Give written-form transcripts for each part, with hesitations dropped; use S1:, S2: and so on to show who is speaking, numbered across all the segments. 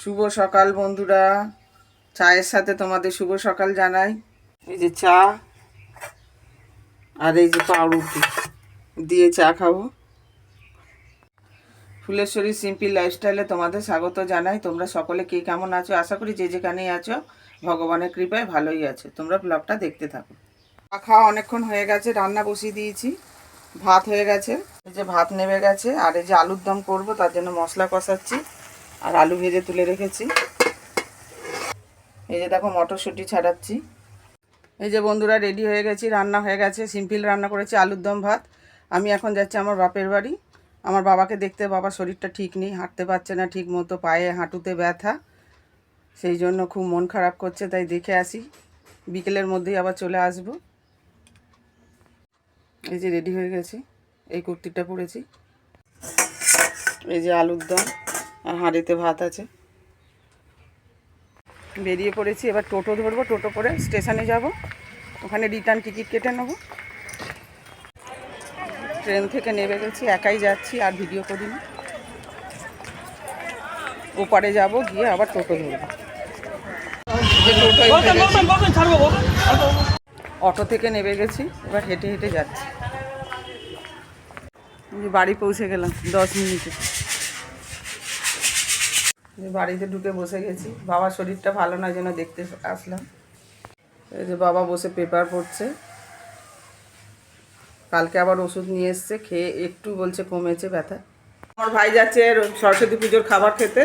S1: শুভ সকাল বন্ধুরা, চায়ের সাথে তোমাদের শুভ সকাল জানাই। এই যে চা আর এই যে পাউরুটি দিয়ে চা খাবো। ফুলেশ্বরী সিম্পল লাইফস্টাইলে তোমাদের স্বাগত জানাই। তোমরা সকলে কে কেমন আছো? আশা করি যে যেখানেই আছো ভগবানের কৃপায় ভালোই আছো। তোমরা ব্লগটা দেখতে থাকো। চা খাওয়া অনেকক্ষণ হয়ে গেছে, রান্না বসিয়ে দিয়েছি, ভাত হয়ে গেছে। এই যে ভাত নেমে গেছে, আর এই যে আলুর দম করবো, তার জন্য মশলা কষাচ্ছি আর আলু ভেজে তুলে রেখেছি। এই যে দেখো মটরশুঁটি ছাড়াচ্ছি। এই যে বন্ধুরা রেডি হয়ে গেছি, রান্না হয়ে গেছে, সিম্পল রান্না করেছি আলুর দম ভাত। আমি এখন যাচ্ছি আমার বাপের বাড়ি আমার বাবাকে দেখতে। বাবার শরীরটা ঠিক নেই, হাঁটতে পারছে না ঠিক মতো, পায়ে হাঁটুতে ব্যথা, সেই জন্য খুব মন খারাপ করছে, তাই দেখে আসি। বিকেলের মধ্যেই আবার চলে আসব। এই যে রেডি হয়ে গেছি, এই কুর্তিটা পরেছি। এই যে আলুর দম আর হাঁড়িতে ভাত আছে। বেরিয়ে পড়েছি, এবার টোটো ধরবো, টোটো করে স্টেশনে যাব, ওখানে রিটার্ন টিকিট কেটে নেব। ট্রেন থেকে নেমে গেছি, একাই যাচ্ছি, আর ভিডিও করিনি। ওপারে যাব, গিয়ে আবার টোটো ধরবো। অটো থেকে নেমে গেছি, এবার হেঁটে হেঁটে যাচ্ছি। বাড়ি পৌঁছে গেলাম 10 মিনিটে। বাড়িতে ঢুকে বসে গেছি, বাবার শরীরটা ভালো না, জন্য দেখতে আসলাম। এই যে বাবা বসে পেপার পড়ছে। কালকে আবার ওষুধ নিয়ে এসছে, খেয়ে একটু বলছে কমেছে ব্যথা। আমার ভাই যাচ্ছে সরস্বতী পুজোর খাবার খেতে,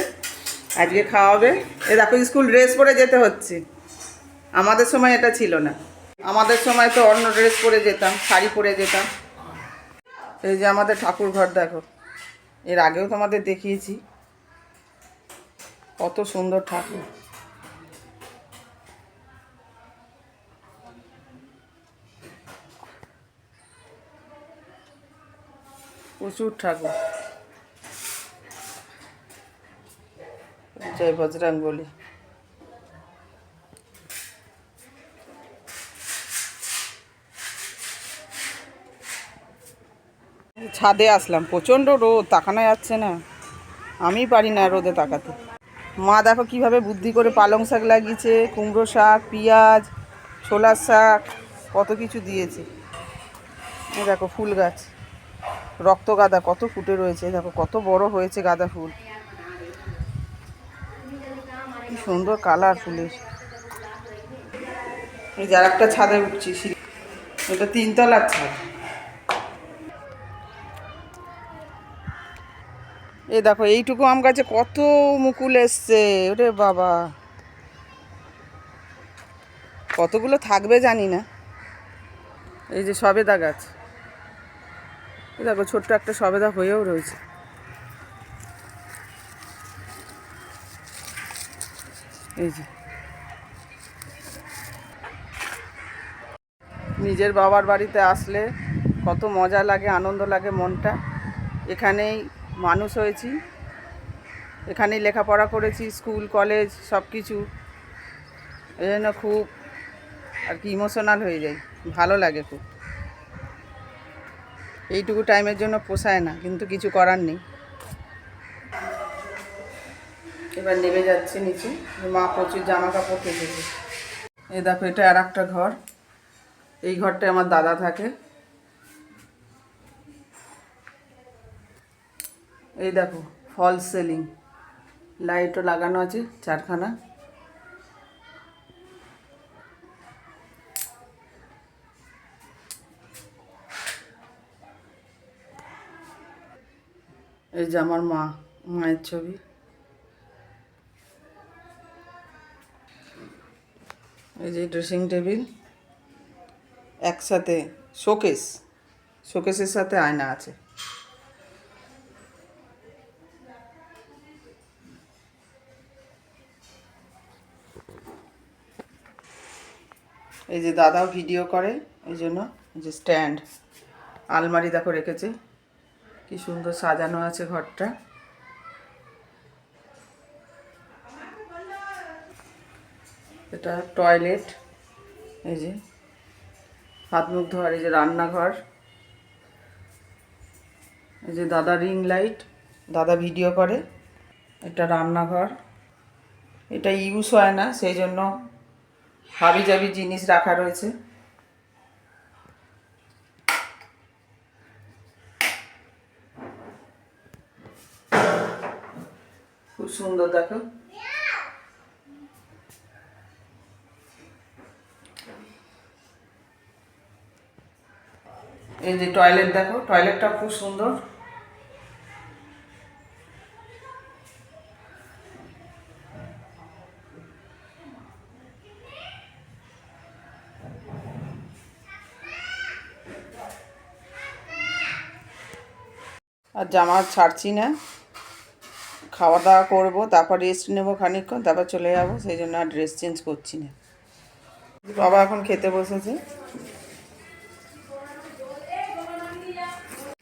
S1: আজকে খাওয়াবে। এ দেখো স্কুল ড্রেস পরে যেতে হচ্ছে, আমাদের সময় এটা ছিল না। আমাদের সময় তো অন্য ড্রেস পরে যেতাম, শাড়ি পরে যেতাম। এই যে আমাদের ঠাকুর ঘর দেখো, এর আগেও তোমাদের দেখিয়েছি, কত সুন্দর ঠাকুর। প্রচুর ঠাকুর। জয় বজরং বলি। ছাদে আসলাম, প্রচণ্ড রোদ, তাকানো যাচ্ছে না, আমি পারি না রোদে তাকাতে। মা দেখো কিভাবে বুদ্ধি করে পালং শাক লাগিয়েছে, কুমড়ো শাক, পেঁয়াজ, ছোলার শাক, কত কিছু দিয়েছে। এই দেখো ফুল গাছ, রক্ত গাঁদা কত ফুটে রয়েছে, দেখো কত বড় হয়েছে গাঁদা ফুল, কি সুন্দর কালার ফুলের। এই যার একটা ছাদে উঠছি, এটা 3 তলার ছাদ। এই দেখো এইটুকু আম গাছে কত মুকুল এসছে, ওরে বাবা, কতগুলো থাকবে জানি না। এই যে সবেদা গাছ, এই দেখো ছোট্ট একটা সবেদা হয়েও রয়েছে। এই যে নিজের বাবার বাড়িতে আসলে কত মজা লাগে, আনন্দ লাগে মনটা। এখানেই মানুষ হয়েছি, এখানেই লেখাপড়া করেছি, স্কুল কলেজ সব কিছু, এই জন্য খুব আর কি ইমোশনাল হয়ে যাই, ভালো লাগে খুব। এইটুকু টাইমের জন্য পোষায় না, কিন্তু কিছু করার নেই। এবার নেমে যাচ্ছে নিচে, মা প্রচুর জামা কাপড় কেটেছে। এই দেখো এটা আর একটা ঘর, এই ঘরটায় আমার দাদা থাকে। এই দেখো ফল সিলিং, লাইটও লাগানো আছে 4খানা। এই যে আমার মায়ের ছবি। এই যে ড্রেসিং টেবিল, একসাথে শোকেসের সাথে আয়না আছে। এই যে দাদাও ভিডিও করে, এই জন্য যে স্ট্যান্ড, আলমারি দেখো রেখেছে, কি সুন্দর সাজানো আছে ঘরটা। এটা টয়লেট, এই যে হাত মুখ ধোয়ার, এই যে রান্নাঘর, এই যে দাদা রিং লাইট, দাদা ভিডিও করে। এটা রান্নাঘর, এটা ইউজ হয় না, সেই জন্য হাবি জাবি জিনিস রাখা রয়েছে। খুব সুন্দর দেখো। এই যে টয়লেট দেখো, টয়লেটটা খুব সুন্দর। আর জামা ছাড়ছি না, খাওয়া দাওয়া করবো, তারপর রেস্ট নেবো খানিকক্ষণ, তারপর চলে যাবো, সেই জন্য আর ড্রেস চেঞ্জ করছি না। বাবা এখন খেতে বসেছে।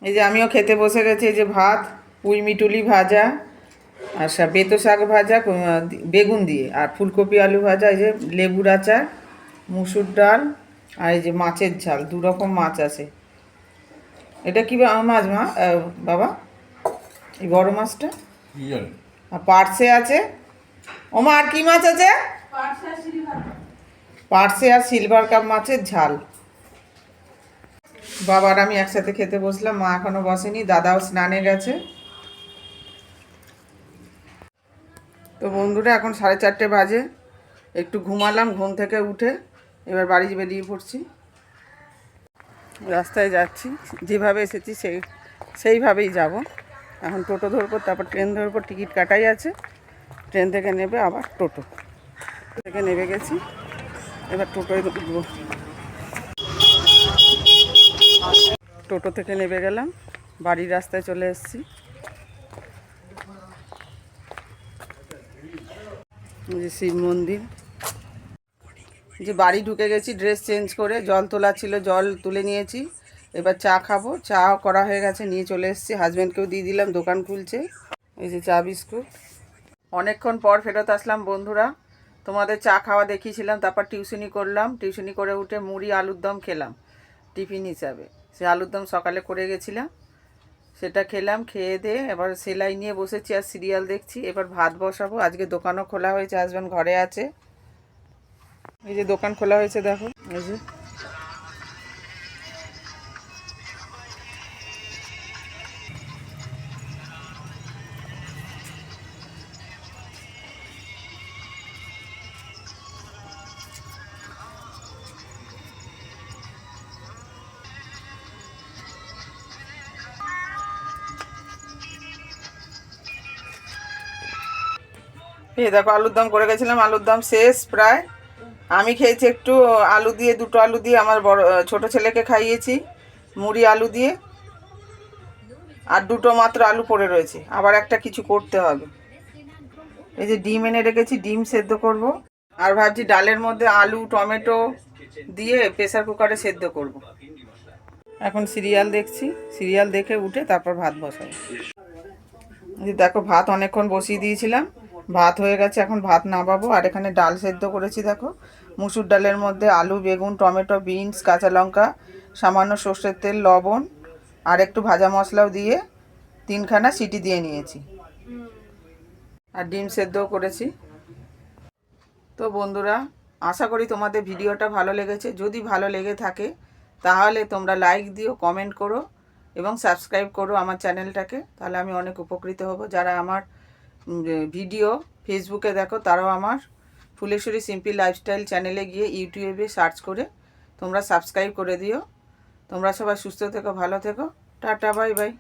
S1: এই যে আমিও খেতে বসে গেছি। এই যে ভাত, পুঁই মিটুলি ভাজা, আর বেতো শাক ভাজা বেগুন দিয়ে, আর ফুলকপি আলু ভাজা, এই যে লেবুর আচার, মুসুর ডাল, আর এই যে মাছের ঝাল, 2 রকম মাছ আছে। এটা কি মাছ মা বাবা? এই বড় মাছটা? আর পার্সে আছে। ওমা আর কি মাছ আছে? পার্সে আর সিলভার কাপ মাছের ঝাল। বাবার আমি একসাথে খেতে বসলাম, মা এখনো বসেনি, দাদাও স্নানে গেছে। তো বন্ধুরা এখন 4:30 বাজে, একটু ঘুমালাম, ঘুম থেকে উঠে এবার বাড়ি বেরিয়ে পড়ছি। রাস্তায় যাচ্ছি, যেভাবে এসেছি সেইভাবেই যাব। এখন টোটো ধরবো, তারপর ট্রেন ধরবো, টিকিট কাটাই আছে, ট্রেন থেকে নেবে আবার টোটো থেকে নেমে গেছি, এবার টোটোয় উঠবো। টোটো থেকে নেমে গেলাম, বাড়ির রাস্তায় চলে এসেছি। যে শিব মন্দির, যে বাড়ি ঢুকে গেছি ড্রেস চেঞ্জ করে, জল তোলা ছিল জল তুলে নিয়েছি, এবার চা খাবো, চা করা হয়ে গেছে, নিয়ে চলে এসেছি, হাজব্যান্ডকেও দিয়ে দিলাম, দোকান খুলছে। এই যে চা বিস্কুট। অনেকক্ষণ পর ফেরত আসলাম বন্ধুরা, তোমাদের চা খাওয়া দেখিয়েছিলাম, তারপর টিউশনি করলাম, টিউশনি করে উঠে মুড়ি আলুর দম খেলাম টিফিন হিসাবে। সে আলুর দম সকালে করে গেছিলাম, সেটা খেলাম, খেয়ে দিয়ে এবার সেলাই নিয়ে বসেছি আর সিরিয়াল দেখছি। এবার ভাত বসাবো, আজকে দোকানও খোলা হয়েছে, হাজব্যান্ড ঘরে আছে। এই যে দোকান খোলা হয়েছে দেখো, এই যে দেখো আলুর দম করে গেছিলাম, আলুর দম শেষ প্রায়। আমি খেয়েছি একটু আলু দিয়ে, 2টো আলু দিয়ে, আমার বড় ছোট ছেলেকে খাইয়েছি মুড়ি আলু দিয়ে, আর 2টো মাত্র আলু পড়ে রয়েছে, আবার একটা কিছু করতে হবে। এই যে ডিম এনে রেখেছি, ডিম সেদ্ধ করব, আর ভাবছি ডালের মধ্যে আলু টমেটো দিয়ে প্রেসার কুকারে সেদ্ধ করব। এখন সিরিয়াল দেখছি, সিরিয়াল দেখে উঠে তারপর ভাত বসাই। দেখো ভাত অনেকক্ষণ বসিয়ে দিয়েছিলাম, ভাত হয়ে গেছে, এখন ভাত নামাবো। আর এখানে ডাল সেদ্ধ করেছি দেখো, মুসুর ডালের মধ্যে আলু বেগুন টমেটো বিনস কাঁচা লঙ্কা সামান্য সর্ষের তেল লবণ আর একটু ভাজা মশলাও দিয়ে 3খানা সিটি দিয়ে নিয়েছি, আর ডিম সেদ্ধও করেছি। তো বন্ধুরা আশা করি তোমাদের ভিডিওটা ভালো লেগেছে। যদি ভালো লেগে থাকে তাহলে তোমরা লাইক দিও, কমেন্ট করো এবং সাবস্ক্রাইব করো আমার চ্যানেলটাকে, তাহলে আমি অনেক উপকৃত হব। যারা আমার ভিডিও ফেসবুকে দেখো তারাও আমার ফুলেশ্বরী সিম্পল লাইফস্টাইল চ্যানেলে গিয়ে ইউটিউবে সার্চ করে তোমরা সাবস্ক্রাইব করে দিও। তোমরা সবাই সুস্থ থেকো, ভালো থেকো, টাটা বাই বাই।